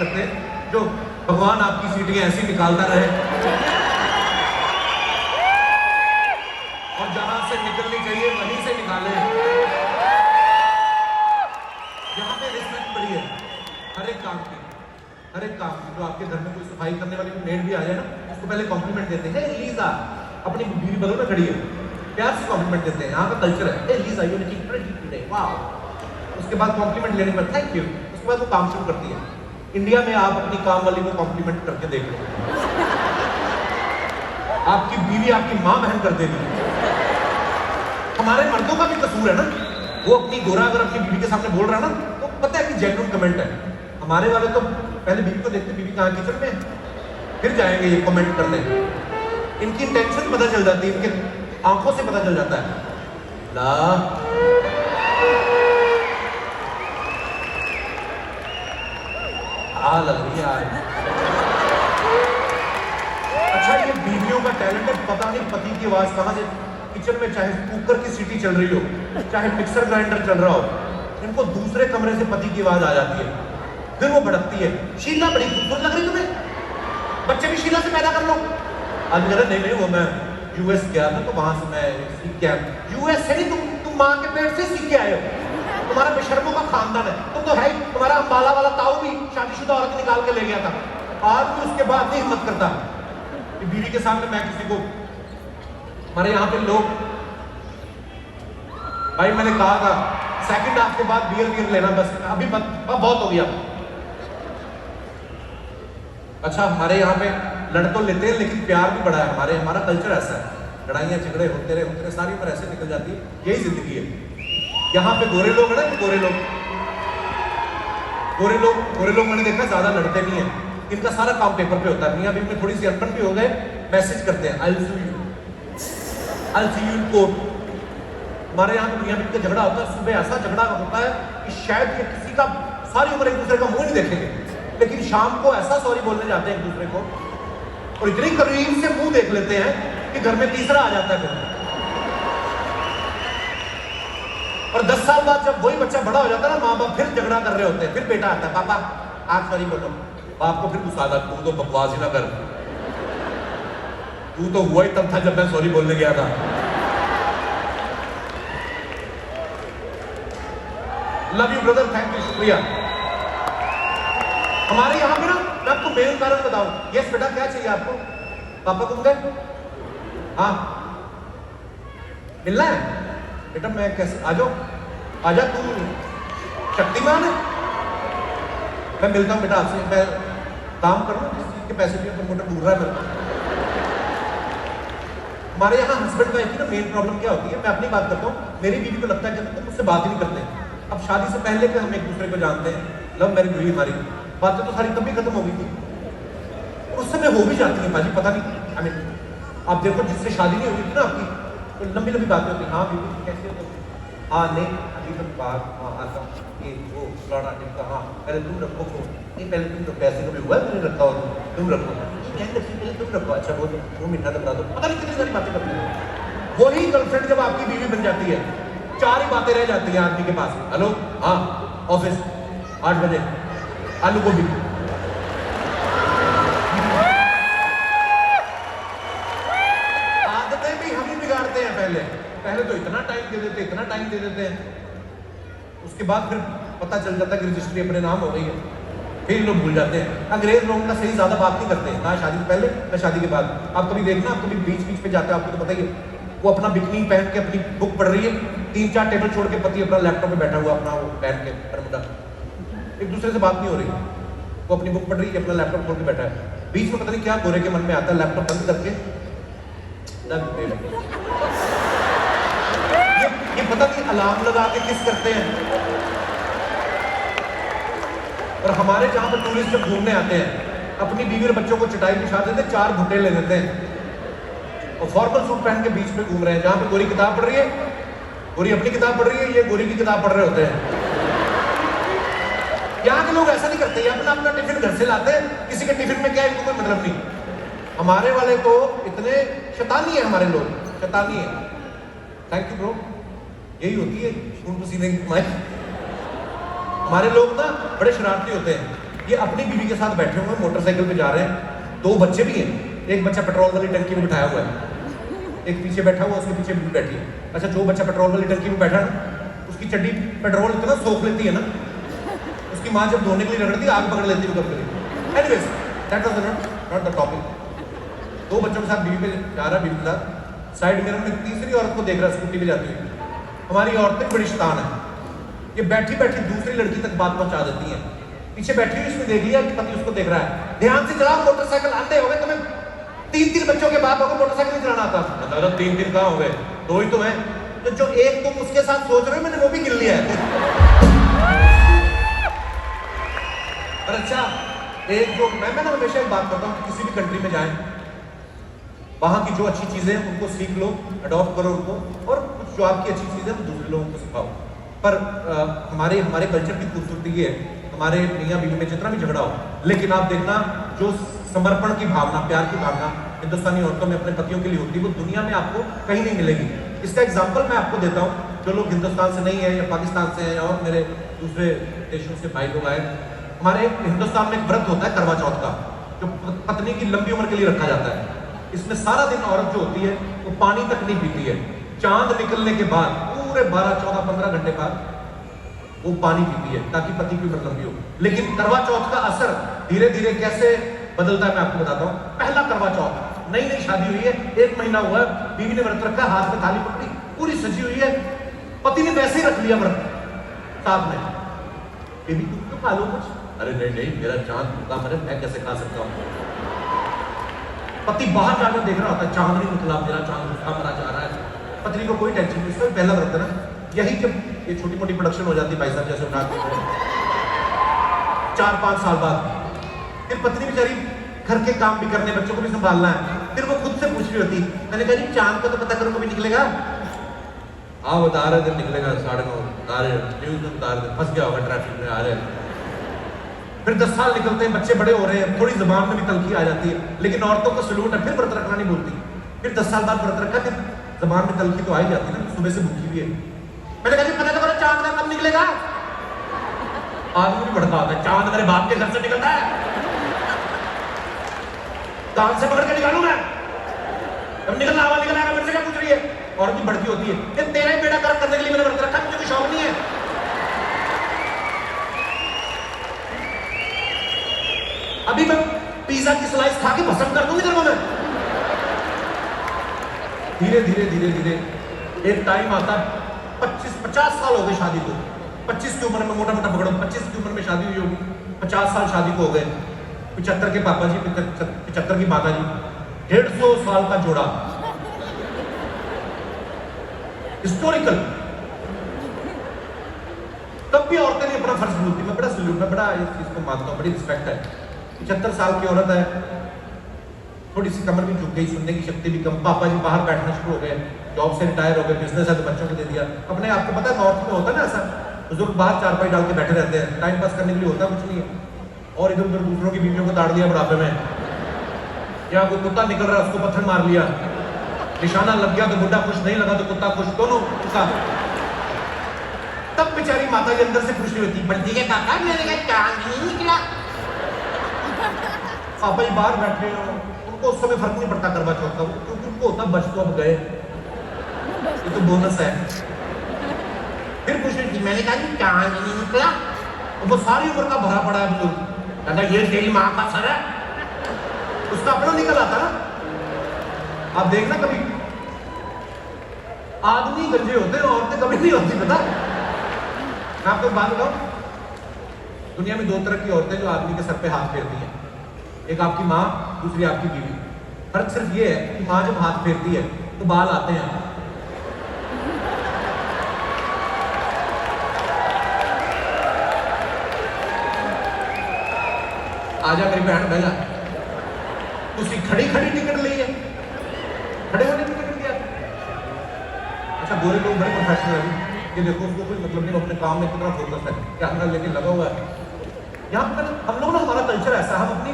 करते जो भगवान आपकी सीटें ऐसी निकालता रहे और जहां से निकलनी चाहिए वहीं से निकाले। यहाँ पे रिस्पेक्ट बड़ी है हर एक काम की, हर एक काम की। जो आपके घर में कोई सफाई करने वाली मेड भी आ जाए ना, उसको पहले कॉम्प्लीमेंट देते हैं। लीजा अपनी बीवी बदल में खड़ी है, प्यार से कॉम्प्लीमेंट देते हैं। यहाँ का कल्चर है, Lisa you looking pretty today, wow. उसके बाद कॉम्प्लीमेंट लेने पर थैंक यू, उसके बाद वो काम शुरू करती है। इंडिया में आप अपनी काम वाली को कॉम्प्लीमेंट करके देख लो, आपकी बीवी आपकी मां बहन कर देगी। हमारे मर्दों का भी कसूर है ना, वो अपनी गोरा अगर अपनी बीवी के सामने बोल रहा है ना, तो पता है कि जेन्युइन कमेंट है। हमारे वाले तो पहले बीवी को देखते, बीवी कहाँ किचन में, फिर जाएंगे ये कमेंट करने। इनकी इंटेंशन पता चल जाती है, इनके आंखों से पता चल जाता है। ला लग रही है। अच्छा, ये बीवियों का टैलेंट है, पता नहीं पति की आवाज कहां से, किचन में चाहे कुकर की सीटी चल रही हो, चाहे मिक्सर ग्राइंडर चल रहा हो, इनको दूसरे कमरे से पति की आवाज आ जाती है। फिर वो भड़कती है, शीला बड़ी खूबसूरत लग रही तुम्हें, बच्चे भी शीला से पैदा कर लो। आज मेरा नहीं, वो मैं यूएस गया था तो वहां से मैं सीख के आया। यूएस से नहीं, तुम माँ के पेट से सीख के आए हो, तुम्हारा बेशर्मों का खानदान है। तुम तो है ही, तुम्हारा अंबाला वाला ताऊ भी शादीशुदा औरत निकाल के ले गया था, आज भी उसके बाद नहीं हिम्मत करता कि बीवी के सामने मैं किसी को। हमारे यहाँ पे लोग, भाई मैंने कहा था सेकंड हाफ के बाद बियर लेना, बस अभी मत, बहुत हो गया। अच्छा, हमारे यहाँ पे लड़ तो लेते हैं लेकिन प्यार भी बड़ा है। हमारा कल्चर ऐसा है, लड़ाइयाँ झगड़े होते रहे सारी उम्र ऐसे निकल जाती है, यही जिंदगी है। यहाँ पे गोरे लोग है ना, गोरे लोग मैंने देखा ज्यादा लड़ते नहीं है, इनका सारा काम पेपर पे होता है। मियां बीवी में थोड़ी सी अनबन भी हो गए, मैसेज करते हैं I'll see you in court। हमारे यहाँ पे मियां बीवी का झगड़ा होता है, सुबह ऐसा झगड़ा होता है कि शायद ये किसी का सारी उम्र एक दूसरे का मुंह नहीं देखेंगे, लेकिन शाम को ऐसा सॉरी बोलने जाते हैं एक दूसरे को और इतनी करीब से मुंह देख लेते हैं कि घर में तीसरा आ जाता है फिर। और 10 साल बाद जब वही बच्चा बड़ा हो जाता है ना, माँ बाप फिर झगड़ा कर रहे होते हैं, फिर बेटा आता है, पापा आप सॉरी बोलो। बाप को फिर गुस्सा आता, तू तो बकवास ही ना कर, तू तो हुआ ही तब था जब मैं सॉरी बोलने गया था। Love you brother, thank you, शुक्रिया। हमारे यहाँ पे ना, मैं आपको मेन कारण बताऊं। यस बेटा, क्या चाहिए आपको? पापा को गए, हाँ मिलना है बेटा, मैं कैसे आ जाओ, आजा, तू शक्तिमान है। मैं मिलता हूँ बेटा आपसे, मैं काम कर रहा हूँ, किस चीज के पैसे भी प्रमोटर ढूंढ रहा है मेरे को। हमारे यहाँ हस्बैंड वाइफ की ना मेन प्रॉब्लम क्या होती है, मैं अपनी बात करता हूँ। मेरी बीवी को लगता है कि तुम मुझसे बात ही नहीं करते। अब शादी से पहले के हम एक दूसरे को जानते हैं, लव मैरिज हुई हमारी, बातें तो सारी तब भी खत्म हो गई थी, उस समय हो भी जाती है बाजी, पता नहीं। आई मीन आप देखो, जिससे शादी नहीं हुई थी ना आपकी, तो लंबी लंबी बातें होती, हाँ बीवी कैसे हो, हाँ नहीं अभी तक बात, हाँ आता ये वो फलाना टिमका, हाँ पहले तुम रखो फोन, नहीं पहले तुम रखो, ऐसे कभी हुआ है मैंने रखा हो, तुम रखो, क्या रखी पहले तुम रखो, अच्छा वो मीठा दबा दो, पता नहीं कितनी सारी बातें करती है। वही गर्लफ्रेंड जब आपकी बीवी बन जाती है, 4 ही बातें रह जाती हैं आदमी के पास। हेलो, हाँ ऑफिस 8 बजे आलू गोभी, आदतें भी हम ही बिगाड़ते हैं। पहले तो इतना टाइम दे देते हैं, उसके बाद फिर पता चल जाता है कि रजिस्ट्री अपने नाम हो गई है, फिर लोग भूल जाते हैं। अंग्रेज लोगों का सही ज्यादा बात नहीं करते हैं, ना शादी से पहले ना शादी के बाद। आप कभी देखना, आप कभी बीच पे जाते हैं, आपको तो पता ही है, वो अपना बिकनी पहन के अपनी बुक पढ़ रही है, 3-4 टेबल छोड़ के पति अपना लैपटॉप पे बैठा हुआ, अपना वो पहन के बरमुडा, एक दूसरे से बात नहीं हो रही। वो अपनी बुक पढ़ रही है, अपना लैपटॉप खोल के बैठा है, बीच में पता नहीं क्या गोरे के मन में आता है, लैपटॉप बंद करके ये पता नहीं अलार्म लगा के किस करते हैं। और हमारे जहां पर टूरिस्ट जब घूमने आते हैं, अपनी बीवी और बच्चों को चटाई बिछा देते हैं, 4 घुट्टे ले लेते हैं और फॉर्मल सूट पहन के बीच में घूम रहे हैं। जहां पे गोरी किताब पढ़ रही है, गोरी अपनी किताब पढ़ रही है, ये गोरी की किताब पढ़ रहे होते हैं। यहाँ के लोग ऐसा नहीं करते, अपना अपना टिफिन घर से लाते हैं, किसी के टिफिन में क्या है इनको कोई मतलब नहीं। हमारे वाले तो इतने शैतानी है, हमारे लोग शैतानी है। थैंक यू ब्रो, यही होती है खून पसीने की कमाई। हमारे लोग ना बड़े शरारती होते हैं, ये अपनी बीवी के साथ बैठे हुए हैं, मोटरसाइकिल पे जा रहे हैं, 2 बच्चे भी हैं, एक बच्चा पेट्रोल वाली टंकी में बिठाया हुआ है, एक पीछे बैठा हुआ, उसके पीछे बीवी बैठी है। अच्छा, जो बच्चा पेट्रोल वाली टंकी में बैठा है ना, उसकी चड्डी पेट्रोल इतना सोख लेती है ना, उसकी माँ जब धोने के लिए रगड़ती है, आग पकड़ लेती है कभी। Anyways, that was not the topic. 2 बच्चों के साथ बीवी पे जा रहा है, बीवी के साथ साइड मिरर में तीसरी औरत को देख रहा है स्कूटी पे जाती हुई। हमारी औरतें बड़ी शैतान है, ये बैठी बैठी दूसरी लड़की तक बात पहुंचा देती है। पीछे बैठी हुई उसने देख लिया कि पति उसको देख रहा है, ध्यान से चलाओ मोटरसाइकिल, आंधे हो गए तुम्हें, 3 बच्चों के बाप हो, मोटरसाइकिल नहीं चलाना आता। मतलब 3 कहाँ हो गए, 2 ही तो हैं। तो जो एक तुम उसके साथ सोच रहे हो, मैंने वो भी गिन लिया है। और अच्छा, एक जो मैं ना हमेशा एक बात करता हूँ, किसी भी कंट्री में जाएं, वहां की जो अच्छी चीजें हैं उनको सीख लो, अडॉप्ट करो उनको, और कुछ जो आपकी अच्छी चीजें वो दूसरे लोगों को सिखाओ। पर हमारे कल्चर की खूबसूरती ये है, हमारे मियाँ बीवी में जितना भी झगड़ा हो, लेकिन आप देखना जो समर्पण की भावना, प्यार की भावना हिंदुस्तानी औरतों में अपने पतियों के लिए होती है, वो दुनिया में आपको कहीं नहीं मिलेगी। इसका एग्जाम्पल मैं आपको देता हूँ, जो लोग हिंदुस्तान से नहीं है या पाकिस्तान से हैं और मेरे दूसरे देशों से भाई लोग आए, हमारे हिंदुस्तान में एक व्रत होता है करवा चौथ का, जो पत्नी की लंबी उम्र के लिए रखा जाता है। इसमें सारा दिन औरत जो होती है वो पानी तक नहीं पीती है, चांद निकलने के बाद पूरे 12, 14, 15 घंटे बाद वो पानी पीती है ताकि पति की उम्र लंबी हो। लेकिन करवा चौथ का असर धीरे धीरे कैसे बदलता है मैं आपको बताता हूँ। पहला करवा चौथ, नई शादी हुई है, 1 महीना हुआ है, बीवी ने व्रत रखा, हाथ में थाली पकड़ी, पूरी सजी हुई है, पति ने वैसे ही रख लिया व्रत साथ में, बेबी तुम तो खा लो कुछ। अरे नहीं नहीं, मेरा चांद भूखा मरे, मैं कैसे खा सकता हूँ। पति बाहर जाकर देख रहा होता है, चांद नहीं निकला, मेरा चांद भूखा मरा जा रहा है। पत्नी को कोई टेंशन नहीं, इसका पहला व्रत है ना। यही जब ये छोटी मोटी प्रोडक्शन हो जाती है, भाई साहब जैसे उठा 4-5 साल बाद, फिर पत्नी बेचारी घर के काम भी करने, बच्चों को भी संभालना है, फिर वो खुद से पूछ रही होती, मैंने कहा जी चांद का तो पता करो कभी निकलेगा। हाँ बता रहे दिन निकलेगा 9:30 बता रहे, न्यूज में बता रहे, फंस गया होगा ट्रैफिक में, आ रहे हैं। फिर 10 साल निकलते हैं, बच्चे बड़े हो रहे हैं, थोड़ी जुबान में भी तलखी आ जाती है, लेकिन औरतों को सलूट है, फिर व्रत रखना नहीं बोलती। फिर 10 साल बाद व्रत रखा, फिर जुबान में तलखी तो आ ही जाती है ना, सुबह से भूखी भी है। मैंने कहा पता तो करो चांद का कब निकलेगा। आदमी भी भड़का होता है, चांद मेरे बाप के घर से निकलता है, कान से पकड़ के निकालू मैं, जब निकलना हवा निकल आएगा, मेरे से क्या पूछ रही है। औरत भी भड़की होती है, ये तेरा ही बेड़ा गर्म करने के लिए मैंने व्रत रखा, मुझे कोई शौक नहीं है। अभी मैं पिज्जा की स्लाइस खा के भस्म कर दूंगी तेरे को मैं। धीरे धीरे धीरे धीरे एक टाइम आता है, 25-50 साल हो गए शादी को, 25 की उम्र में मोटा मोटा पकड़ो, 25 की उम्र में शादी हुई होगी, 50 साल शादी को हो गए, 75 के पापा जी, 75 की माता जी, 150 साल का जोड़ा, हिस्टोरिकल। तब भी औरतें नहीं अपना फर्ज भूलती, मैं बड़ा सल्यूट, मैं बड़ा इस चीज को मानता हूँ, बड़ी रिस्पेक्ट है। 75 साल की औरत है, थोड़ी सी कमर भी झुक गई, सुनने की शक्ति भी कम, पापा जी बाहर बैठना शुरू हो गए, जॉब से रिटायर हो गए, बिजनेस है तो बच्चों को दे दिया। अपने आपको पता है नॉर्थ में होता है ना ऐसा, बुजुर्ग बाहर चारपाई डाल के बैठे रहते हैं, टाइम पास करने के लिए होता कुछ नहीं है, और इधर उधर दूसरों की बीवियों को ताड़ दिया बुढ़ापे में, या कोई कुत्ता निकल रहा है उसको पत्थर मार लिया, निशाना लग गया तो बुढ़ा खुश, नहीं लगा तो कुत्ता खुश, दोनों उसका। तब बेचारी माता के अंदर से पूछ रही होती, बंटी के काका मेरे चांद नहीं निकला। पापा जी बाहर बैठे हो, उनको उस समय फर्क नहीं पड़ता करवा चौथ का, क्योंकि उनको होता बच तो अब गए, ये तो बोनस है। फिर पूछ रही थी, मैंने कहा कि चांद नहीं निकला, वो सारी उम्र का भरा पड़ा है बुजुर्ग, कहता ये तेरी माँ का सर है, उसका अपना निकल आता ना। आप देखना कभी आदमी गंजे होते हैं, औरतें कभी नहीं होती, पता। मैं आपको बात बताऊं, दुनिया में 2 तरह की औरतें जो आदमी के सर पे हाथ फेरती हैं, एक आपकी माँ, दूसरी आपकी बीवी। फर्क सिर्फ ये है कि माँ जब हाथ फेरती है तो बाल आते हैं, आजा मेरी बहन बह जा, तुसी खड़ी खड़ी टिकट ली है, खड़े होने की टिकट लिया। अच्छा गोरे लोग बड़े प्रोफेशनल है, ये देखो उसको कोई मतलब नहीं, अपने काम में कितना फोकस है, कैमरा लेके लगा हुआ है। यहाँ पर हम लोग ना, हमारा कल्चर ऐसा, हम अपनी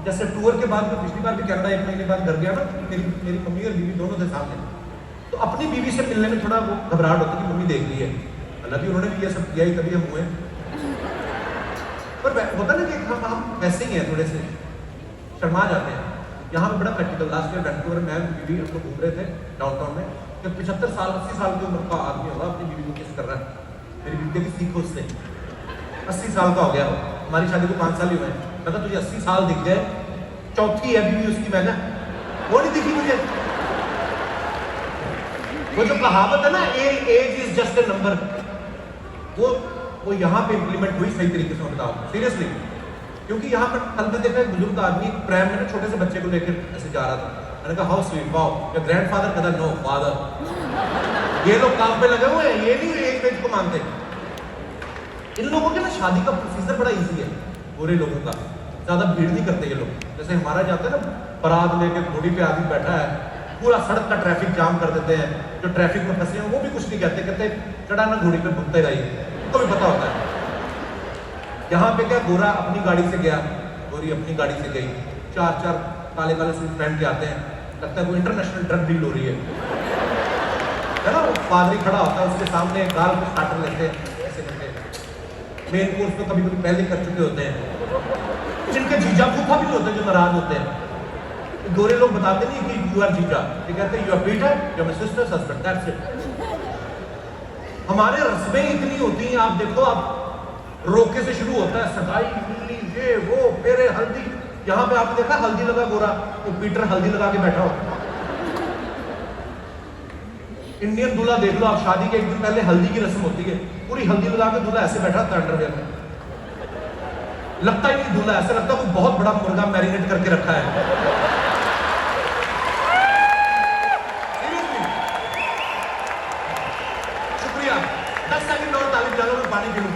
जैसे टूर के बाद, पिछली बार भी कनाडा 1 महीने बाद घर गया ना, मेरी मम्मी और बीवी दोनों थे सामने, तो अपनी बीवी से मिलने में थोड़ा वो घबराहट होती कि मम्मी देख रही है, हालांकि उन्होंने भी ये सब किया ही, तभी हम हुए। पर होता ना कि हम वैसे ही हैं, थोड़े से शर्मा जाते हैं। यहाँ पे बड़ा प्रैक्टिकल, लास्ट ईयर वैंकूवर में मैं बीवी हम लोग घूम रहे थे डाउनटाउन में, कि 75 साल 80 साल की उम्र का आदमी होगा अपनी बीवी को किस कर रहा है। मेरी बीवी की सीखो उससे, 80 साल का हो गया वो, हमारी शादी को 5 साल ही हुए हैं। मैं कहा तुझे 80 साल दिख गए, चौथी है बीवी उसकी, मैं वो नहीं दिखी मुझे। वो जो कहावत है ना, age is just a number, वो यहाँ पे इंप्लीमेंट हुई सही तरीके से, बताओ सीरियसली। क्योंकि यहाँ पर कल मैं देखा एक बुजुर्ग आदमी प्रैम में ना छोटे से बच्चे को लेकर ऐसे जा रहा था। मैंने कहा how sweet, wow, your grandfather, कहता नो फादर। ये लोग काम पे लगे हुए हैं, ये नहीं एज वेज को मानते। इन लोगों के ना शादी का प्रोसीजर बड़ा इजी है, बुरे लोगों का, ज्यादा भीड़ नहीं करते ये लोग। जैसे हमारा जाता है ना, बारात लेके घोड़ी पे आदमी बैठा है, पूरा सड़क का ट्रैफिक जाम कर देते हैं। जो ट्रैफिक में फंसे हैं वो भी कुछ नहीं कहते, कहते चढ़ा ना घोड़ी पे भुगतेगा ही, उनको भी पता होता है। यहाँ पे क्या, गोरा अपनी गाड़ी से गया, गोरी अपनी गाड़ी से गई, 4 काले काले सूट पहन के आते हैं, लगता है वो इंटरनेशनल ड्रग डील हो रही है ना। वो पादरी खड़ा होता है, उसके सामने गाल पे स्टार्टर लेते हैं ऐसे करके, मेन कोर्स तो कभी कभी पहले कर चुके होते हैं, जिनके जीजा फूफा भी होते हैं जो नाराज होते हैं। गोरे लोग बताते नहीं कि यू आर जीजा, ये कहते हैं you are Peter, you are my sister's husband, that's it. हमारे रस्में इतनी होती हैं, आप देखो, आप रोके से शुरू होता है, सगाई, मिलनी, ये वो, फेरे, हल्दी। यहाँ पे आपने देखा हल्दी लगा गोरा, तो पीटर हल्दी लगा के बैठा हो। इंडियन दूल्हा देख लो आप, शादी के एक दिन पहले हल्दी की रस्म होती है, पूरी हल्दी लगा के दूल्हा ऐसे बैठा था अंडरवेयर में, लगता ही नहीं दूल्हा, ऐसा लगता है कोई बहुत बड़ा मुर्गा मैरिनेट करके रखा है। शुक्रिया, 10 सेकंड और तालीम डालो, मैं पानी पी लूं।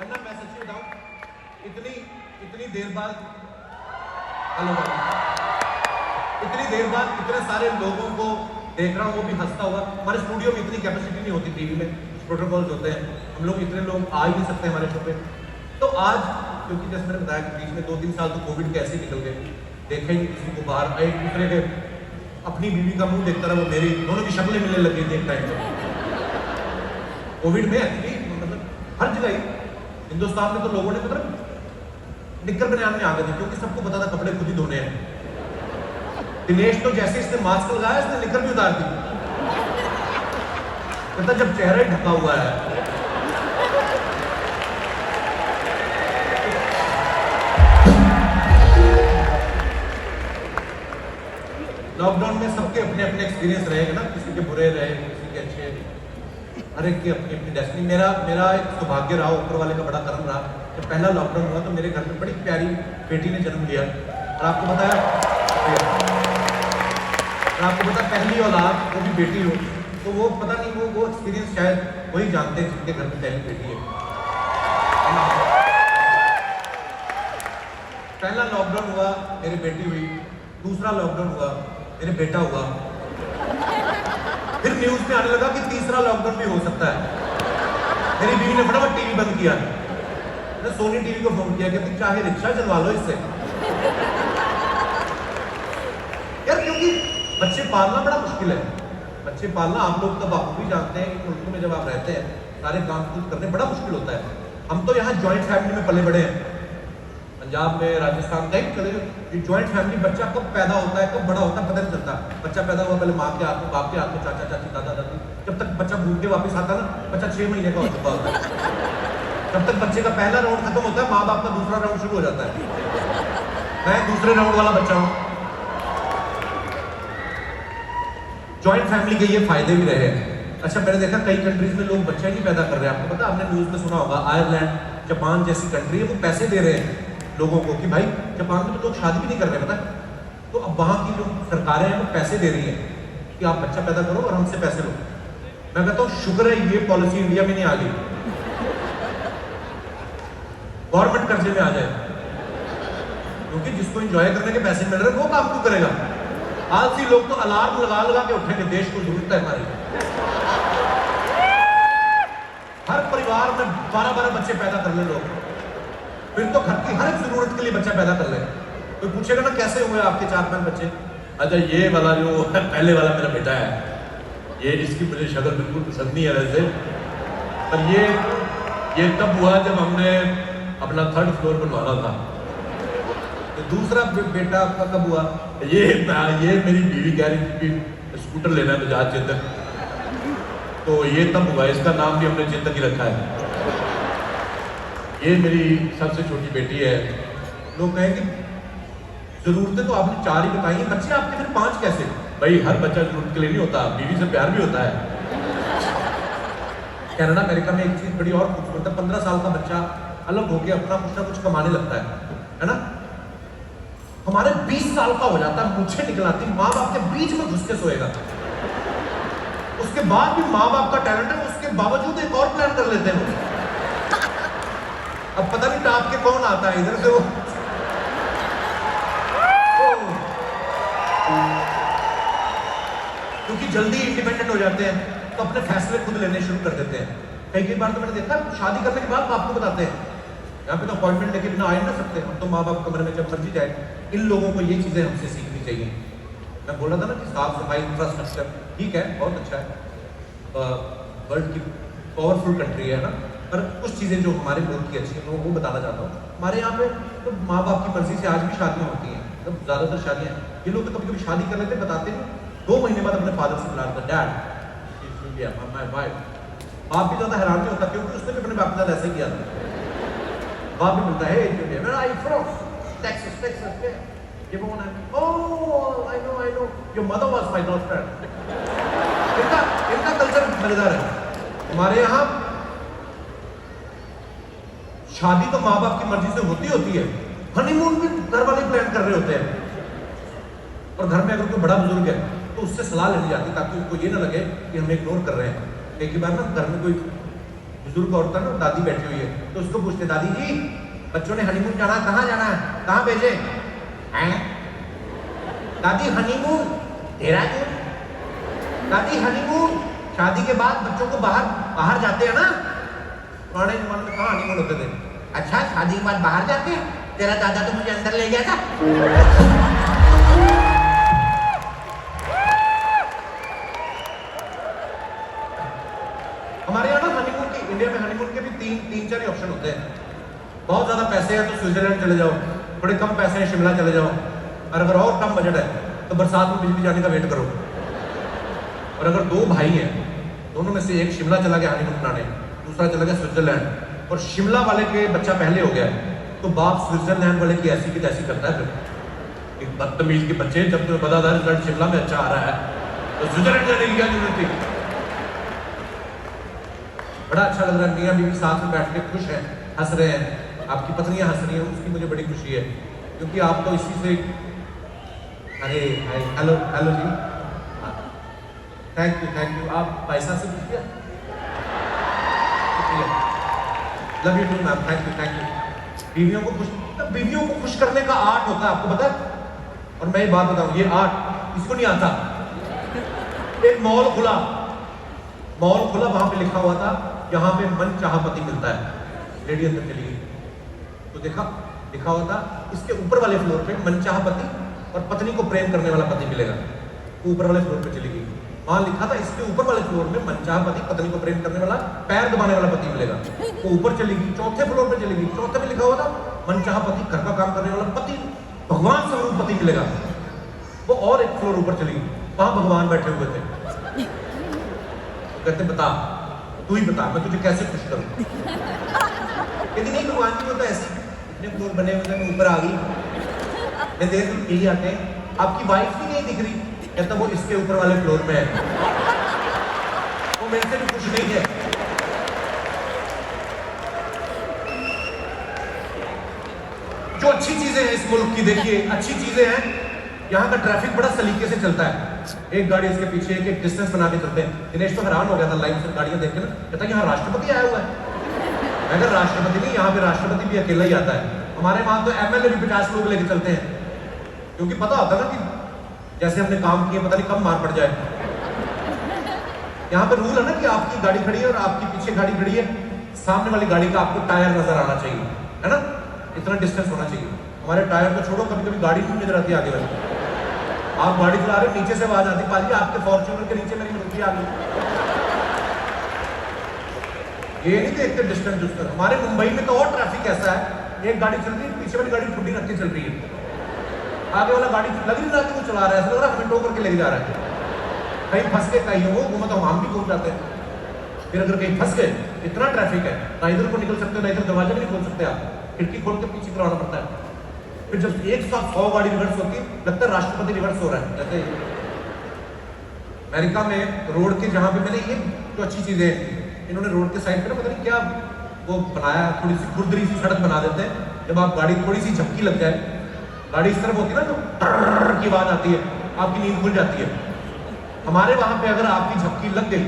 मैं सच्ची बताऊं, इतनी देर बाद, हेलो, इतनी देर बाद इतने सारे लोगों को देख रहा हूँ, वो भी हंसता हुआ। हमारे स्टूडियो में इतनी कैपेसिटी नहीं होती, टीवी में प्रोटोकॉल्स होते हैं, हम लोग इतने लोग आ ही नहीं सकते हमारे शो पे। तो आज क्योंकि जैसे मैंने बताया कि बीच में 2-3 साल तो कोविड के ऐसे ही निकल गए, देखे ही किसी को बाहर, एक दूसरे के, अपनी बीवी का मुंह देखता रहा, वो मेरी, दोनों की शक्लें मिलने लगी थी एक टाइम पे कोविड में। एक्चुअली मतलब हर जगह ही हिंदुस्तान में तो लोगों ने मतलब निक्कर बनियान में आ गए थे, क्योंकि सबको पता था कपड़े खुद ही धोने हैं। दिनेश तो जैसे इसने मास्क लगाया, इसने निक्कर भी उतार दी, कहता जब चेहरा ही ढका हुआ है। लॉकडाउन में सबके अपने अपने एक्सपीरियंस रहेंगे ना, किसी के बुरे रहे, किसी के अच्छे, हर एक की अपनी अपनी डेस्टिनी। मेरा एक सौभाग्य रहा, ऊपर वाले का बड़ा कर्म रहा, जब पहला लॉकडाउन हुआ तो मेरे घर में बड़ी प्यारी बेटी ने जन्म लिया। और आपको पता पहली औलाद, वो भी बेटी हो, तो वो पता नहीं, वो एक्सपीरियंस शायद वही जानते हैं जिनके घर में पहली बेटी है। पहला लॉकडाउन हुआ, मेरी बेटी हुई। दूसरा लॉकडाउन हुआ, मेरे बेटा हुआ। फिर न्यूज में आने लगा कि तीसरा लॉकडाउन भी हो सकता है। मेरी बीवी ने फटाफट टीवी बंद किया, मैंने सोनी टीवी को फोन किया कि चाहे रिक्शा चलवा लो इससे यार, क्योंकि बच्चे पालना बड़ा मुश्किल है। बच्चे पालना, आप लोग तो बापू भी जानते हैं, इन मुल्कों में जब आप रहते हैं सारे काम खुद करने बड़ा मुश्किल होता है। हम तो यहाँ जॉइंट फैमिली में पले बड़े हैं, पंजाब में, राजस्थान, कहीं चले जाओ, जॉइंट फैमिली, बच्चा कब पैदा होता है कब बड़ा होता है पता नहीं चलता। बच्चा पैदा हुआ पहले माँ के हाथ में, बाप के हाथ में, चाचा चाची, दादा दादी, जब तक बच्चा भूख के वापस आता ना, बच्चा 6 महीने का हो चुका होता है। जब तक बच्चे का पहला राउंड खत्म होता है, माँ बाप का दूसरा राउंड शुरू हो जाता है। मैं दूसरे राउंड वाला बच्चा हूँ। जॉइंट फैमिली के ये फायदे भी रहे हैं। अच्छा, मैंने देखा कई कंट्रीज में लोग बच्चे नहीं पैदा कर रहे हैं। आपको पता, आपने न्यूज में सुना होगा, आयरलैंड, जापान जैसी कंट्री है, वो पैसे दे रहे हैं लोगों को कि भाई जापान में तो लोग शादी भी नहीं कर रहे, पता। तो अब वहाँ की जो सरकारें हैं वो पैसे दे रही हैं कि आप बच्चा पैदा करो और हमसे पैसे लो। मैं कहता हूँ शुक्र है ये पॉलिसी इंडिया में नहीं आ गई, गवर्नमेंट कर्जे में आ जाए, क्योंकि जिसको एंजॉय करने के पैसे मिल रहे हैं वो काम क्यों करेगा। आलसी लोग तो अलार्म लगा लगा के उठेंगे, देश को जरूरत है हमारी। हर परिवार में 12-12 बच्चे पैदा कर ले लोग, फिर तो घर की हर एक जरूरत के लिए बच्चा पैदा कर ले। कोई पूछेगा ना कैसे हुए आपके 4-5 बच्चे, अच्छा ये वाला जो पहले वाला मेरा बेटा है, ये इसकी मुझे शक्ल बिल्कुल पसंद नहीं है वैसे, पर ये तब हुआ जब हमने अपना 3rd फ्लोर बनवाना था। तो दूसरा बेटा आपका कब हुआ? ये मेरी बीवी कह रही थी कि स्कूटर लेना है बजाज चेतक, तो ये तब हुआ। इसका नाम भी हमने चेतक ही रखा है। ये मेरी सबसे छोटी बेटी है। लोग कहें कि जरूरतें तो आपने 4 ही बताई हैं, बच्चे आपके फिर 5 कैसे? भाई हर बच्चा जरूरत के लिए नहीं होता, बीवी से प्यार भी होता है। कनाडा अमेरिका में एक चीज बड़ी और खूबसूरत है, 15 साल का बच्चा अलग होकर अपना कुछ ना कुछ कमाने लगता है ना। हमारे 20 साल का हो जाता है, मुझे निकल आती, माँ बाप के बीच में घुस के सोएगा। उसके बाद भी माँ बाप का टैलेंट है, उसके बावजूद एक और प्लान कर लेते हैं। अब पता नहीं टाप के कौन आता है इधर से वो। क्योंकि जल्दी इंडिपेंडेंट हो जाते हैं तो अपने फैसले खुद लेने शुरू कर देते हैं। कई बार तो मैंने देखा शादी करने के बाद बाप को बताते हैं, यहाँ पे तो अपॉइंटमेंट लेके बिना आ ही ना सकते, हम तो माँ बाप कमरे में जब मर्जी जाए। इन लोगों को ये चीजें हमसे सीखनी चाहिए। मैं बोल रहा था ना कि साफ सफाई, इंफ्रास्ट्रक्चर ठीक है, बहुत अच्छा है, वर्ल्ड की पावरफुल कंट्री है ना, पर कुछ चीजें जो हमारे मुल्क की अच्छी है वो बताना चाहता हूँ। हमारे यहाँ पे तो माँ बाप की मर्जी से आज भी शादियाँ होती हैं, तो ज्यादातर शादियाँ ये लोग तो कभी कभी शादी कर लेते बताते नहीं, 2 महीने बाद अपने फादर से बुलाते, डैड माय वाइफ। बाप भी ज्यादा हैरान नहीं होता क्योंकि उसने भी अपने बाप के साथ ऐसे किया था। बाप भी बोलता है Where are you from? Texas, Texas, yeah. ये वो ना, oh, I know, your mother was my girlfriend. इनका कल्चर मजेदार है। हमारे यहाँ शादी तो माँ बाप की मर्जी से होती है, हनीमून भी घर वाले प्लान कर रहे होते हैं। और घर में अगर कोई बड़ा बुजुर्ग है तो उससे सलाह लेनी जाती है ताकि उनको ये ना लगे कि हम इग्नोर कर रहे हैं। कई बार ना घर में कोई बुजुर्ग औरत है ना, दादी बैठी हुई है, तो उसको पूछते, दादी जी बच्चों ने हनीमून जाना, कहाँ जाना है, कहाँ भेजे हैं? दादी हनीमून देहरादून। दादी हनीमून शादी के बाद बच्चों को बाहर जाते हैं ना। पुराने जमाने में कहाँ हनीमून होते थे? अच्छा शादी के बाद बाहर जाते हैं, तेरा दादा तो मुझे अंदर ले गया था। हमारे यहाँ ना हनीमून की, इंडिया में हनीमून के भी 3-4 ऑप्शन होते हैं। बहुत ज्यादा पैसे हैं तो स्विट्जरलैंड चले जाओ, थोड़े कम पैसे हैं शिमला चले जाओ, और अगर और कम बजट है तो बरसात में बिजली जाने का वेट करो। और अगर 2 भाई हैं, दोनों में से एक शिमला चला गया हनीमून मनाने, दूसरा चला गया स्विट्जरलैंड, और शिमला वाले के बच्चा पहले हो गया, तो बाप स्विट्जरलैंड वाले की ऐसी की तैसी करता है। फिर एक बदतमीज के बच्चे, जब तुम्हें पता था रिजल्ट शिमला में अच्छा आ रहा है तो स्विट्जरलैंड जाने की क्या जरूरत थी? बड़ा अच्छा लग रहा है, मियाँ बीवी साथ में बैठ के खुश हैं, हंस रहे हैं, आपकी पत्नियां हंस रही हैं, उसकी मुझे बड़ी खुशी है क्योंकि आप तो इसी से। अरे हेलो जी, थैंक यू। आप पैसा से पूछिए, love you too ma'am, thank you. बीवियों को खुश करने का आर्ट होता है, आपको पता है? और मैं ये बात बताऊं, ये आर्ट इसको नहीं आता। एक मॉल खुला, वहां पे लिखा हुआ था यहाँ पे मन चाहा पति मिलता है। लेडी अंदर चली गई तो देखा लिखा हुआ था इसके ऊपर वाले फ्लोर पे मन चाहा पति और पत्नी को प्रेम करने वाला पति मिलेगा। तो ऊपर वाले फ्लोर पे चली गई, वहां लिखा था इसके ऊपर वाले फ्लोर में मन चाहा पति, पत्नी को प्रेम करने वाला, पैर दबाने वाला पति मिलेगा। तो ऊपर चली गई, 4थे फ्लोर पे चली गई, 4थे में लिखा हुआ था मन चाहा पति, घर का काम करने वाला पति, भगवान स्वरूप पति मिलेगा। वो और एक फ्लोर ऊपर चली गई, वहां भगवान बैठे हुए थे। कहते बता, तू ही बता, मैं तुझे कैसे खुश करूं? कहती नहीं भगवान जी, वो तो ऐसे इतने फ्लोर बने हुए थे, ऊपर आ गई, मैं देर यही आते हैं, आपकी वाइफ भी नहीं दिख रही। कहता वो इसके ऊपर वाले फ्लोर में है, वो मेरे से भी खुश नहीं है। जो अच्छी चीजें हैं इस मुल्क की, देखिए अच्छी चीजें हैं, यहाँ का ट्रैफिक बड़ा सलीके से चलता है। एक गाड़ी इसके पीछे एक डिस्टेंस बना के चलते हैं। दिनेश तो हैरान हो गया था लाइन से गाड़ियां देख के ना, कहता यहाँ राष्ट्रपति आया हुआ है। अगर राष्ट्रपति नहीं, यहाँ पे राष्ट्रपति भी अकेला ही आता है। हमारे वहां तो एमएलए भी 50 लोग लेके चलते हैं, क्योंकि पता होता है ना कि जैसे हमने काम किए पता नहीं कब मार पड़ जाए। यहाँ पे रूल है ना कि आपकी गाड़ी खड़ी है और आपकी पीछे गाड़ी खड़ी है, सामने वाली गाड़ी का आपको टायर नजर आना चाहिए, है ना, इतना डिस्टेंस होना चाहिए। हमारे टायर को छोड़ो, कभी कभी गाड़ी भी नजर आती है आगे वाली। आप गाड़ी चला रहे हो, नीचे से आवाज आती, पाजी आपके फॉर्च्यूनर के नीचे मेरी मृत्यु आ गई। ये नहीं देखते डिस्टेंस उसका। हमारे मुंबई में तो और ट्रैफिक ऐसा है, एक गाड़ी चल रही है, पीछे वाली गाड़ी ठुड्डी रख के चल रही है, आगे वाला गाड़ी लग नहीं रहा कि वो चला रहा है, ऐसा लग रहा है हमें टो करके ले जा रहा है। कहीं फंस के कहीं वो घूमा तो हम भी घूम जाते हैं। फिर अगर कहीं फंस गए, इतना ट्रैफिक है, ना इधर को निकल सकते, ना इधर दरवाजा भी नहीं खोल सकते, आप खिड़की खोल के पीछे करवाना पड़ता है। फिर जब एक साथ 100 गाड़ी रिवर्स होती है, लगता है राष्ट्रपति रिवर्स हो रहा है। जैसे अमेरिका में रोड के जहां पे मैंने ये जो अच्छी चीजें इन्होंने रोड के साइड पे ना पता नहीं क्या वो बनाया, थोड़ी सी खुरदरी सी सड़क बना देते हैं। जब आप गाड़ी थोड़ी सी झपकी लग जाए, गाड़ी इस तरफ होती है ना, तो की आवाज आती है, आपकी नींद खुल जाती है। हमारे वहां पे अगर आपकी झपकी लग गई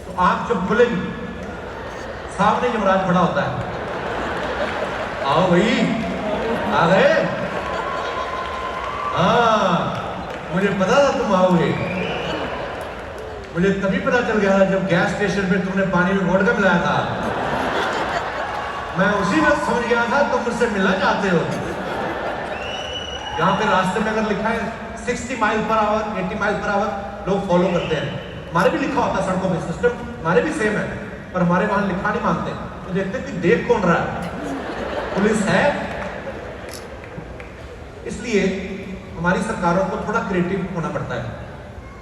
तो आंख जब खुलेगी, सामने यमराज खड़ा होता है, आओ भाई आ गए, हाँ मुझे पता था तुम आओगे। मुझे तभी पता चल गया था जब गैस स्टेशन पे तुमने पानी में वोडका मिलाया था, मैं उसी वक्त समझ गया था तुम मुझसे मिलना चाहते हो। यहाँ पे रास्ते में अगर लिखा है 60 mile per hour, 80 mile per hour, लोग फॉलो करते हैं। हमारे भी लिखा होता है सड़कों पे, सिस्टम हमारे भी सेम है, पर हमारे वहां लिखा नहीं मानते। तो देखते कि देख कौन रहा है, पुलिस है। इसलिए हमारी सरकारों को थोड़ा क्रिएटिव होना पड़ता है,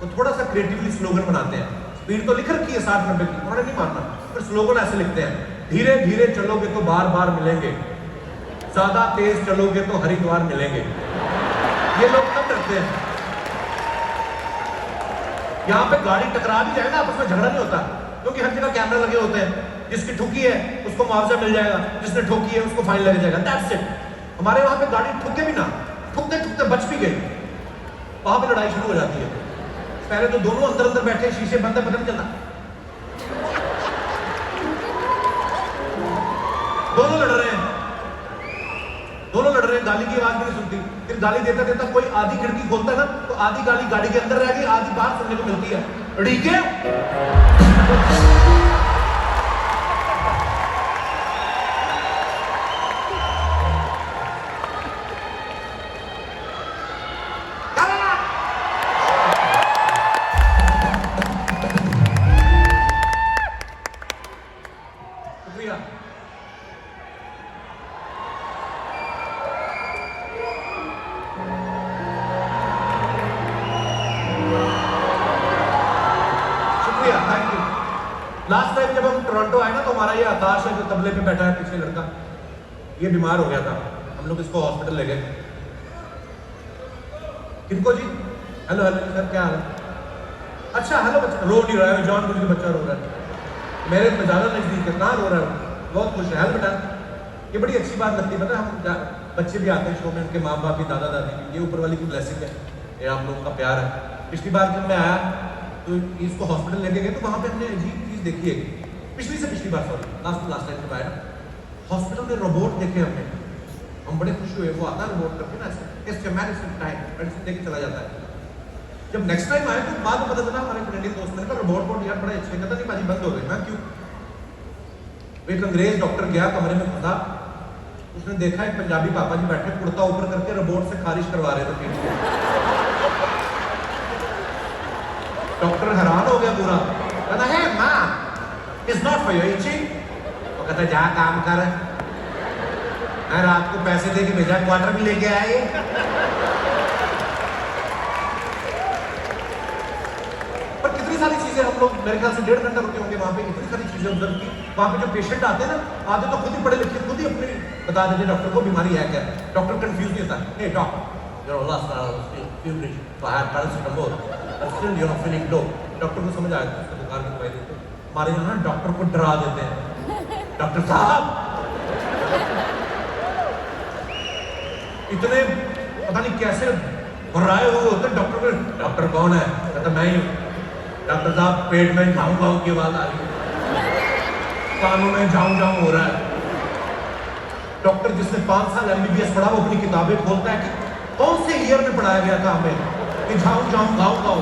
तो थोड़ा सा क्रिएटिवली स्लोगन बनाते हैं। स्पीड तो लिख रखी है 60-90 की, उन्होंने नहीं मानना, फिर स्लोगन ऐसे लिखते हैं, धीरे धीरे चलोगे तो बार बार मिलेंगे, ज्यादा तेज चलोगे तो हरिद्वार मिलेंगे। ये लोग कब करते हैं? यहाँ पे गाड़ी टकरा भी जाए ना, आपस में झगड़ा नहीं होता, क्योंकि हर जगह कैमरा लगे होते हैं। जिसकी ठुकी है उसको मुआवजा मिल जाएगा, जिसने ठोकी है उसको फाइन लग जाएगा, दैट्स इट। हमारे वहां पे गाड़ी ठुके भी ना, ठुकते ठुकते बच भी गई, वहां पे लड़ाई शुरू हो जाती है। पहले तो दोनों अंदर अंदर बैठे, शीशे बंद है, पता नहीं चलता, दोनों लड़ रहे हैं, गाली की आवाज भी नहीं सुनती। फिर गाली देता देता कोई आधी खिड़की खोलता है ना, तो आधी गाली गाड़ी के अंदर रह गई, आधी बाहर सुनने को मिलती है। ठीक है, शुक्रिया। लास्ट टाइम जब हम टोरंटो आए ना, तो हमारा ये आकाश है जो तबले पे बैठा है पीछे लड़का, ये बीमार हो गया था, हम लोग इसको हॉस्पिटल ले गए। किनको जी? हेलो हेलो सर, क्या हाल है? अच्छा हेलो, बच्चा रो नहीं रहा है, जॉन बुल के बच्चा रो रहा है, मेरे ज़्यादा नजदीक है, कहाँ रो रहा है? बहुत खुश है। हेलो बेटा, ये बड़ी अच्छी बात लगती है, पता है हम बच्चे भी आते हैं शो में, उनके माँ बाप भी, दादा दादी भी, ये ऊपर वाली की ब्लेसिंग है, ये आप लोगों का प्यार है। पिछली बार जब मैं आया तो इसको हॉस्पिटल लेके गए, तो वहाँ पे हमने अजीब चीज़ देखी है, पिछली बार सॉरी, लास्ट टाइम जब आया हॉस्पिटल में रोबोट देखे हमने, हम बड़े खुश हुए। वो आता है रोबोट करके ना, इस मेडिसिन टाइम मेडिसिन देके चला जाता है। जब नेक्स्ट टाइम आए तो बाद में पता चला, हमारे इंडियन दोस्त ने कहा रोबोट यार बड़े अच्छे, कहता नहीं बाजी बंद हो गए। मैं क्यों? एक अंग्रेज डॉक्टर गया, कमरे में घुसा, उसने देखा एक पंजाबी पापा जी बैठे कुर्ता ऊपर करके रोबोट से खारिश करवा रहे थे पीठ। डॉक्टर हैरान हो गया पूरा, कहता है माँ it's not for your itching. वो कहता जा काम कर, मैं रात को पैसे दे के भेजा, क्वार्टर भी लेके आए। पर कितनी सारी चीजें हम लोग, मेरे ख्याल से 1.5 घंटा रुके होंगे वहां पे, इतनी सारी चीजें ऑब्जर्व की। वहां पे जो पेशेंट आते हैं ना, आते तो खुद ही पढ़े लिखे, खुद ही अपनी बता देते डॉक्टर को बीमारी है क्या। डॉक्टर कंफ्यूज नहीं होता, हे डॉक्टर डॉक्टर को समझ आया उसका बुखार की दवाई देते। हमारे यहाँ डॉक्टर को डरा देते हैं, डॉक्टर साहब इतने पता नहीं कैसे भर्राए हुए होते डॉक्टर को। डॉक्टर कौन है? कहता मैं ही हूँ। डॉक्टर साहब पेट में झाऊं झाऊं की आवाज आ रही है, कानों में झाऊं झाऊं हो रहा है। डॉक्टर जिसने 5 साल MBBS पढ़ा, वो अपनी किताबें खोलता है कि कौन से ईयर में पढ़ाया गया था हमें कि झाऊं झाऊं गाँव गाँव।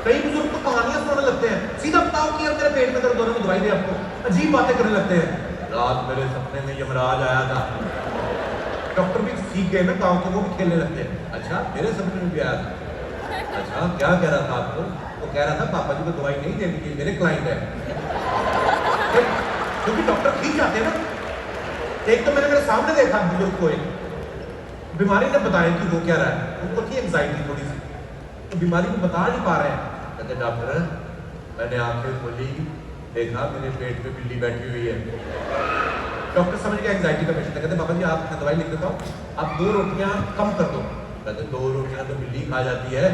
कई बुजुर्ग तो कहानियां सुनाने लगते हैं, सीधा बताओ कि यार मेरे पेट में दर्द हो रहा है, दवाई दे आपको। अजीब बातें करने लगते हैं। रात मेरे सपने में यमराज आया था, डॉक्टर भी सीख गए ना गांव के, वो भी खेलने लगते हैं। अच्छा मेरे सपने में भी आया था। अच्छा क्या कह रहा था आपको? वो कह रहा था पापा जी को दवाई नहीं देनी चाहिए, मेरे क्लाइंट है। क्योंकि डॉक्टर खींच जाते हैं ना। एक तो मैंने मेरे सामने देखा बुजुर्ग को, एक बीमारी ने बताया कि वो क्या रहा है, उनको थी एंग्जाइटी थोड़ी सी, तो बीमारी को बता नहीं पा रहे हैं। कहते डॉक्टर मैंने आंखें खोली, देखा मेरे पेट में बिल्ली बैठी हुई है। डॉक्टर समझ गया एंग्जाइटी का पेशेंट है। कहते बाबा जी आप मैं दवाई लिख देता हूँ, आप 2 रोटियां कम कर दो। कहते 2 रोटियां तो बिल्ली खा जाती है।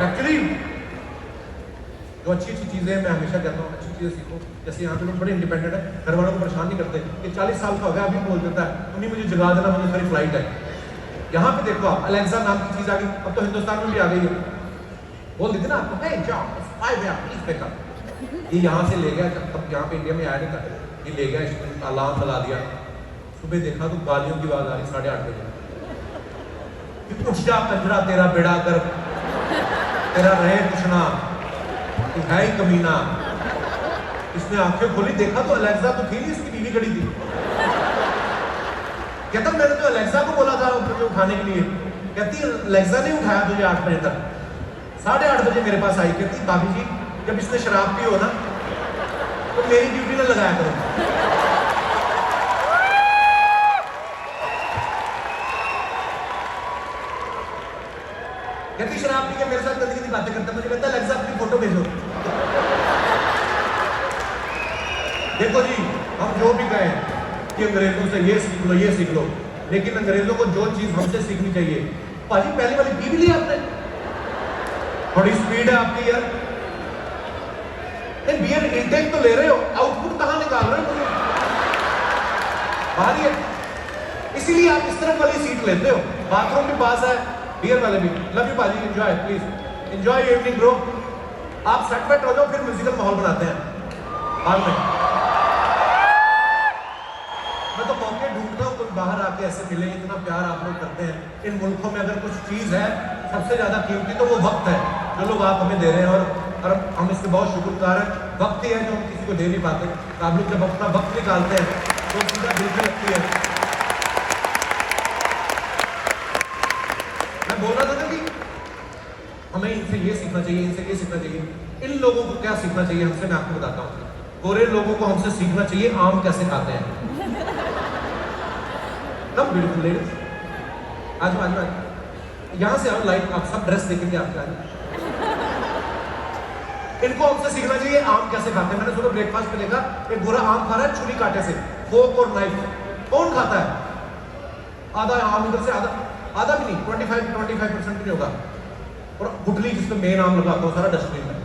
एक्चुअली जो अच्छी अच्छी चीज़ें मैं हमेशा कहता हूँ, अच्छी चीज़ें सीखो। जैसे यहाँ पे लोग बड़े इंडिपेंडेंट है, घर वालों को परेशान नहीं करते। ये 40 साल का हो गया, अभी बोल देता है उन्हीं मुझे जगा देना, मुझे मेरी फ्लाइट है। यहाँ पे देखो आप, अलेक्सा नाम की चीज़ आ गई, अब तो हिंदुस्तान में भी आ गई है। बोल देते ना आपको, hey जाओ 5 प्लीज पिक अप। ये यहाँ से ले गया, जब तब यहाँ पे इंडिया में आया नहीं था, ये ले गया, इसने अलार्म लगा दिया। सुबह देखा तो गालियों की आवाज़ आ रही 8:30 बजे। उठ जा कंजरा, तेरा बेड़ा कर, तेरा रहे कुछ ना, तू है ही कमीना। इसने आंखें खोली, देखा तो अलेक्सा तो थी नहीं, इसकी बीवी खड़ी थी। कहता मैंने तो अलेक्सा को बोला था मुझे उठाने के लिए। कहती अलेक्सा ने उठाया तुझे 8 बजे तक। 8:30 बजे मेरे पास आई, कहती भाभी जी जब इसने शराब पी हो ना तो मेरी ड्यूटी ना लगाया करो। कहती शराब पी के मेरे साथ गंदी गंदी बातें करता, मुझे कहता अलेक्सा अपनी फोटो भेजो। देखो जी हम जो भी कहें कि अंग्रेजों से ये सीख लो ये सीख लो, लेकिन अंग्रेजों को जो चीज हमसे सीखनी चाहिए, पाजी पहली वाली पी भी ली आपने, थोड़ी स्पीड है आपकी यार। बियर इनटेक तो ले रहे हो, आउटपुट कहां निकाल रहे हो? बाहर ही है, इसीलिए आप इस तरफ वाली सीट लेते हो, बाथरूम के पास है, बियर वाले भी। लव यू पाजी, enjoy please enjoy your evening bro. आप सेट वेट हो जाओ, फिर म्यूजिकल माहौल बनाते हैं बाद में। मैं तो मौके ढूंढता हूँ कोई बाहर आके ऐसे मिले, इतना प्यार आप लोग करते हैं। इन मुल्कों में अगर कुछ चीज है सबसे ज्यादा कीमती तो वो वक्त है जो लोग आप हमें दे रहे हैं, और हम इसके बहुत शुक्रगुजार हैं। वक्त ही है जो हम किसी को दे नहीं पाते, तो आप लोग जब अपना वक्त निकालते हैं तो सीधा दिल पे लगती है। मैं बोल रहा था ना कि हमें इनसे ये सीखना चाहिए, इनसे ये सीखना चाहिए। इन लोगों को क्या सीखना चाहिए हमसे, मैं आपको बताता हूँ। गोरे लोगों को हमसे सीखना चाहिए आम कैसे खाते हैं। कम ब्यूटीफुल लेडीज, आज यहाँ से आओ, लाइट आप सब ड्रेस देखेंगे आपके आगे। इनको हमसे सीखना चाहिए आम कैसे खाते हैं। मैंने सुबह ब्रेकफास्ट में देखा एक गोरा आम खा रहा है छुरी कांटे से, फोक और नाइफ। कौन खाता है? आधा आम इधर से, आधा भी नहीं, 25% भी नहीं होगा। और गुठली जिसमें मेन आम लगा हो सारा डस्टबिन में।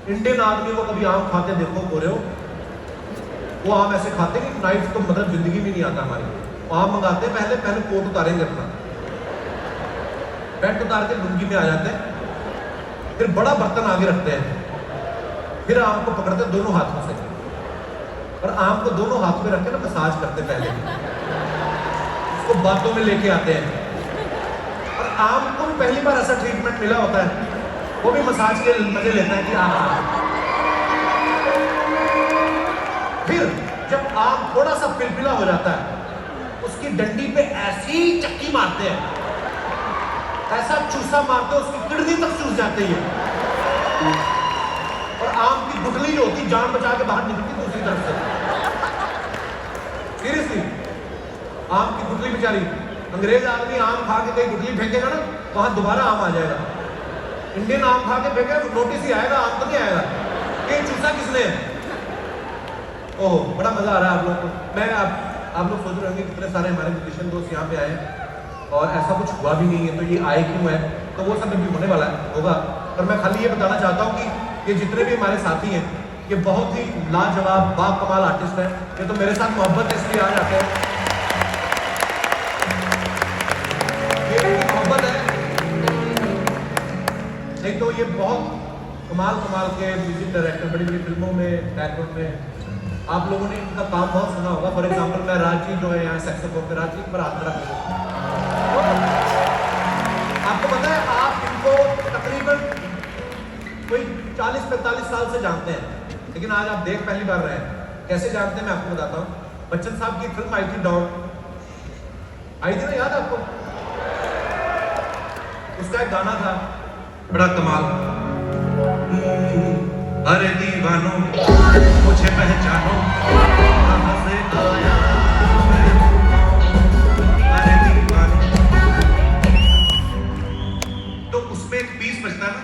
इंडियन आदमी को कभी आम खाते देखो गोरे हो, वो आम ऐसे खाते कि नाइफ तो मतलब जिंदगी में नहीं आता हमारी। आम मंगाते पहले कोट उतारेंगे अपना, पैंट उतार के लुंगी में आ जाते हैं, फिर बड़ा बर्तन आगे रखते हैं, फिर आम को पकड़ते दोनों हाथों से, और आम को दोनों हाथ में रख के ना मसाज करते पहले, उसको बातों में लेके आते हैं। और आम को भी पहली बार ऐसा ट्रीटमेंट मिला होता है, वो भी मसाज के मजे लेता है कि फिर जब आम थोड़ा सा पिलपिला हो जाता है, उसकी डंडी पे ऐसी चक्की मारते हैं, ऐसा चूसा मारते हैं उसकी किडनी तक चूस जाती है, और आम की गुठली जो होती जान बचा के बाहर निकलती दूसरी तरफ से। सीरियसली आम की गुठली बेचारी, अंग्रेज आदमी आम खा के कहीं गुठली फेंकेगा ना, वहां दोबारा आम आ जाएगा। इंडियन आम खा के फेंकेगा तो नोटिस ही आएगा, आम तो नहीं आएगा। ये चूसा किसने? ओह बड़ा मजा आ रहा है आप लोग को। मैं आप लोग सोच रहे होंगे कितने सारे हमारे म्यूजिशियन दोस्त यहाँ पे आए और ऐसा कुछ हुआ भी नहीं है, तो ये आए क्यों है? तो वो सब भी होने वाला है, होगा। पर मैं खाली ये बताना चाहता हूँ कि ये जितने भी हमारे साथी हैं, ये बहुत ही लाजवाब बाकमाल आर्टिस्ट हैं। ये तो मेरे साथ मोहब्बत इसलिए आ जाते हैं, ये मोहब्बत है, नहीं तो ये बहुत कमाल के म्यूजिक डायरेक्टर, बड़ी बड़ी फिल्मों में बैकग्राउंड में आप लोगों ने इनका काम बहुत सुना होगा। फॉर एग्जाम्पल मैं राजी जो है यहाँ सैक्सोफोन पे, राजी पर हाथ रख, आपको पता है आप इनको तकरीबन कोई 40-45 साल से जानते हैं, लेकिन आज आप देख पहली बार रहे हैं। कैसे जानते हैं मैं आपको बताता हूँ। बच्चन साहब की फिल्म आई थी डॉन, आई थी ना, याद है आपको? उसका एक गाना था बड़ा कमाल। अरे दीवानो मुझे पहचानो, कहाँ से आया मैं हूँ कौन? अरे दीवानो। तो उसमें एक पीस बजता ना,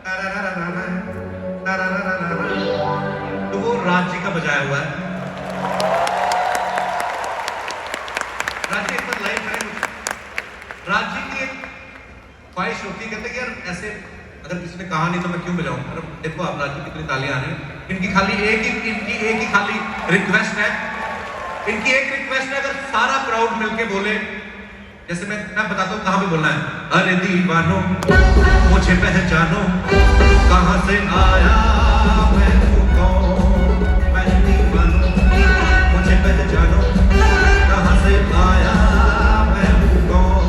तारारारारा, तारारारारा, तो वो राज जी का बजाया हुआ है। राज जी एक बार लाइव करें मुझे। राज जी की एक ख्वाहिश होती है, कहते हैं कि यार ऐसे अगर किसी ने कहा नहीं तो मैं क्यों बजाऊं। अरे देखो आप राज जी कितनी तालियां आ रही हैं। इनकी खाली एक ही खाली रिक्वेस्ट है। इनकी एक रिक्वेस्ट है, अगर सारा क्राउड मिलके बोले, जैसे मैं बताता हूँ कहाँ पे बोलना है। अरे दीवानो मुझे पहचानो, कहाँ से आया मैं हूँ कौन? मैं दीवानो मुझे पहचानो, कहाँ से आया मैं हूँ कौन?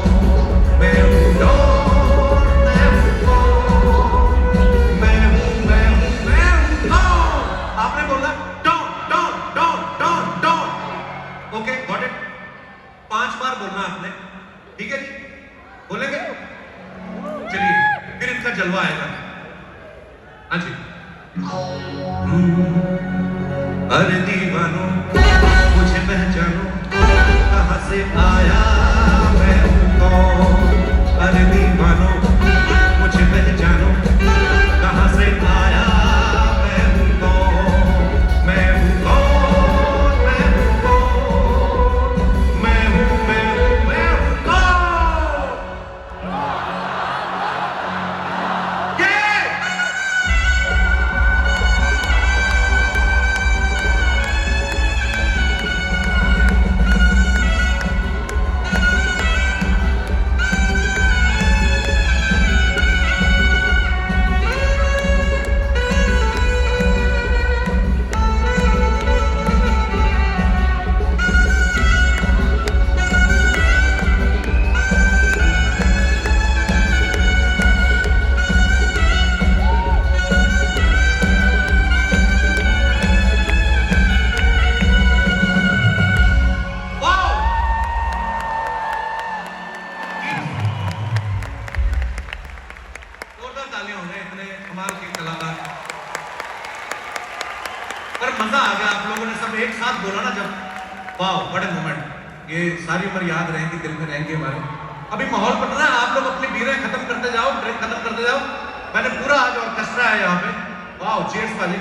मैं हूँ कौन? मैं हूँ कौन? मैं हूँ कौन? आपने बोला Don Don Don Don Don. Okay got it. 5 बार बोलना आपने, ठीक है जी? बोलेंगे? चलिए फिर इनका जलवा आएगा। हाँ जी। अरे दीवानो मुझे पहचानो, कहाँ से आया मैं हूँ कौन? अरे दीवानो मुझे पहचानो, कहाँ से आया मैं हूँ कौन? मैं हूँ कौन? मैं हूँ कौन? मैं हूँ कौन? जोरदार तालियां हो रहे, इतने कमाल के कलाकार। पर मजा आ गया, आप लोगों ने सब एक साथ बोला ना जब, वाह बड़े मोमेंट। ये सारी उम्र याद रहेंगी, दिल में रहेंगे हमारे। अभी माहौल बन रहा है, आप लोग अपनी बीरें खत्म करते जाओ, ड्रिंक खत्म करते जाओ। मैंने पूरा आज ऑर्केस्ट्रा है यहाँ पे। वाह चीयर्स वाली।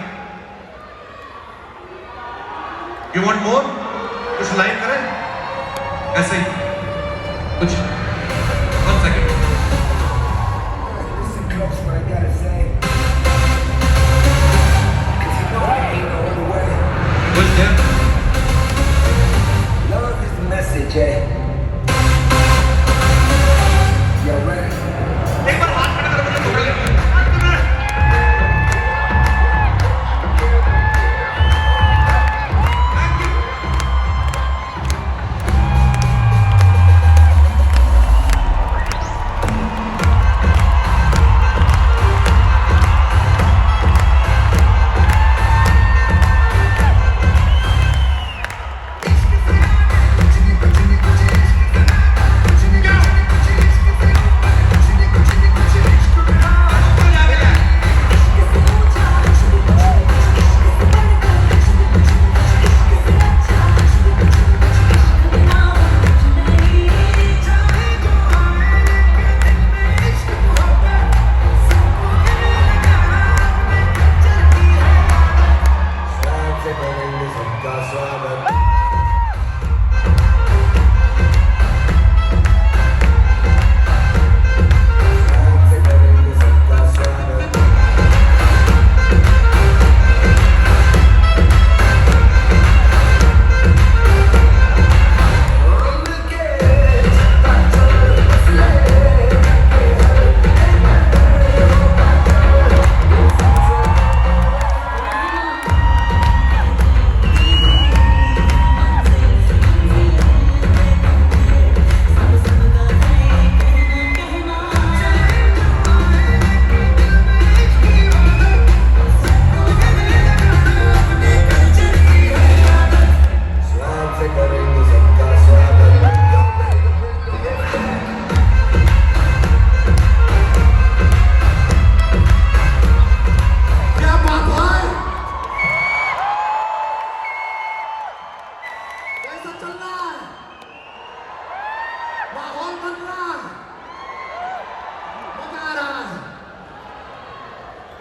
You want more? कुछ लाइव करें ऐसे ही कुछ? 1 second. What's that? Love is the message, eh? Y'all ready? एक बार हाथ खड़ा करो, मुझे पकड़ ले। Thank you.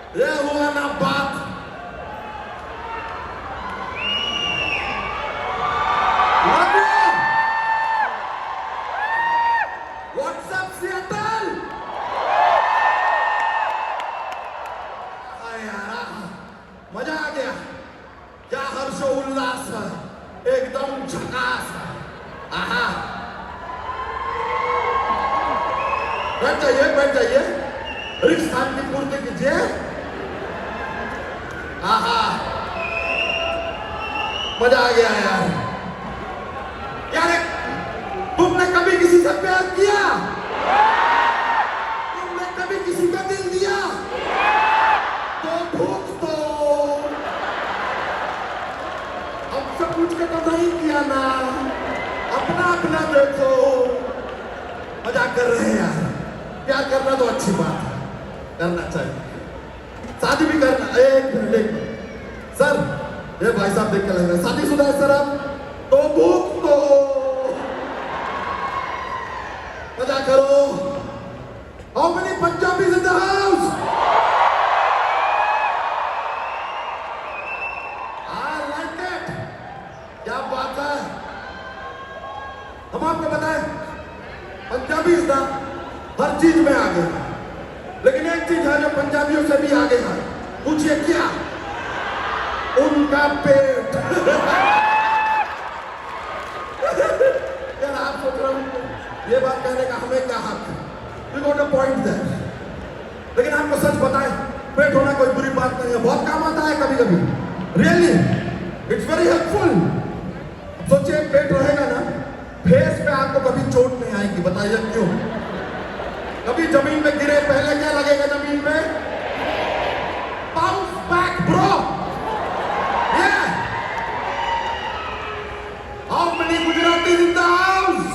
ये हुआ ना बात। WhatsApp Seattle. मजा आ गया। क्या हर्षो उल्लास है, एकदम झकास है। आहा, बैठ जाइए बैठ जाइए, रिक्स स्थान की पूर्ति कीजिए। आहा, मजा आ गया यार। यार तुमने कभी किसी से प्यार किया? तुमने कभी किसी को दिल दिया? तो ठोक दो। हमसे पूछ के तो नहीं किया ना, अपना अपना देखो। मजाक कर रहे हैं यार, प्यार करना तो अच्छी बात है, करना चाहिए। शादी भी करना। एक मिनट सर, ये भाई साहब देख के लग रहे हैं शादीशुदा है सर आप? तो भूख दो, मजा करो। How many Punjabis in the house? I like it. क्या बात है। हम आपको बताएं, पंजाबीज ना हर चीज में आगे है, लेकिन एक चीज है जो पंजाबियों से भी आगे है। पूछिए क्या? उनका पेट। यार आप सोच रहे हो ये बात कहने का हमें क्या हक है? You got a point there. लेकिन आपको सच बताएं, पेट होना कोई बुरी बात नहीं है, बहुत काम आता है कभी कभी। Really it's very helpful. सोचिए पेट रहेगा ना, फेस पे आपको कभी चोट नहीं आएगी। बताइए क्यों? कभी जमीन में गिरे पहले क्या लगेगा जमीन में? Bounce back bro. How many Gujarati in the house?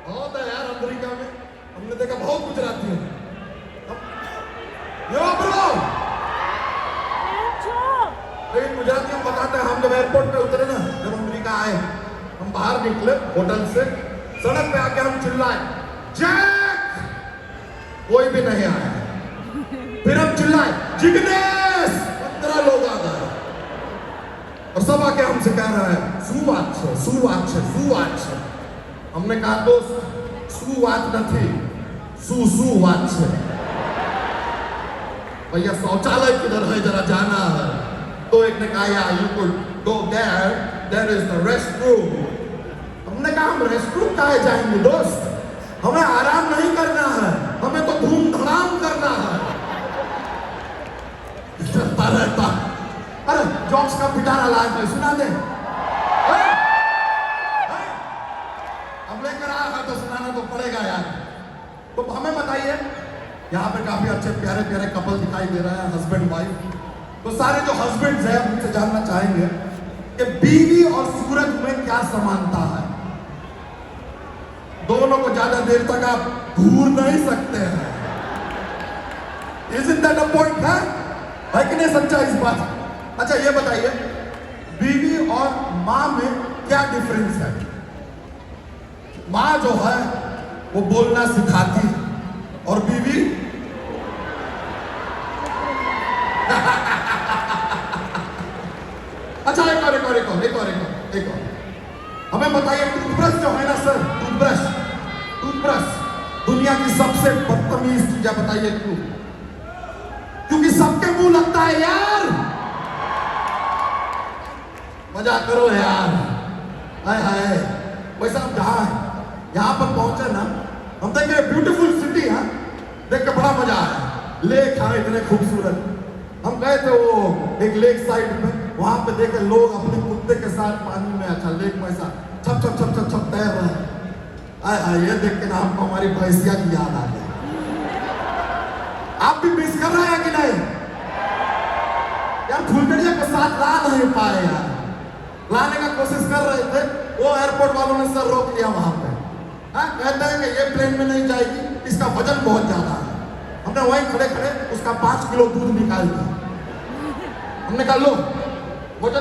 बहुत है यार अमेरिका में, हमने देखा बहुत गुजराती है। यो ब्रो, लेकिन गुजराती हम बताते हैं। हम जब एयरपोर्ट पे उतरे ना, जब अमेरिका आए, हम बाहर निकले होटल से, सड़क पे आके हम चिल्लाए जैक, कोई भी नहीं आया। फिर हम चिल्लाए जिग्नेश, 15 लोग आ गए और सब आके हमसे कह रहा है सुवाच। हमने कहा दोस्त सुवाच नहीं, सुवाच। भैया शौचालय किधर है, जरा जाना है। तो एक ने कहा यार you could go there is the restroom. हमने कहा हम रेस्ट रूम कहाँ जाएंगे दोस्त, हमें आराम नहीं करना है, हमें तो धूम धड़ाम करना है। चलता रहता। अरे जॉक्स का पिटारा लाज में सुना दे। अब लेकर आया है तो सुनाना तो पड़ेगा यार। तो हमें बताइए, यहाँ पे काफी अच्छे प्यारे प्यारे कपल दिखाई दे रहे हैं, हस्बैंड वाइफ। तो सारे जो हस्बैंड्स हैं उनसे जानना चाहेंगे कि बीवी और सूरज में क्या समानता है। दोनों को ज्यादा देर तक आप घूर नहीं सकते हैं। Isn't that a point है कि नहीं सच्चा इस बात? अच्छा ये बताइए, बीवी और माँ में क्या डिफरेंस है? माँ जो है वो बोलना सिखाती है और बीवी अच्छा एक और हमें बताइए, टूथब्रश जो है ना सर, टूथब्रश दुनिया की सबसे बदतमीज चीज है। बताइए क्यों? क्योंकि सबके मुंह लगता है यार। मजाक करो यार। हाय हाय। वैसे आप जहाँ यहाँ पर पहुंचे ना, हम देखे ब्यूटीफुल सिटी है, देख के बड़ा मजा आया। लेक है इतने खूबसूरत। हम गए थे वो एक लेक साइड में, वहां पे देखे लोग अपने कुत्ते के साथ पानी में, अच्छा लेक में ऐसा छप छप छप छप छप तैर रहे हैं। आय ये देख के ना हमको हमारी भैंसिया की याद आ गई। आप भी मिस कर रहे हैं कि नहीं यार? फुलगड़िया को साथ ला नहीं पाए यार, लाने का कोशिश कर रहे थे। वो एयरपोर्ट वालों ने सर रोक लिया वहां पे। कहते हैं कि ये प्लेन में नहीं जाएगी, इसका वजन बहुत ज्यादा है। हमने वहीं खड़े खड़े उसका 5 किलो दूध निकाल दिया। हमने कहा लो वजन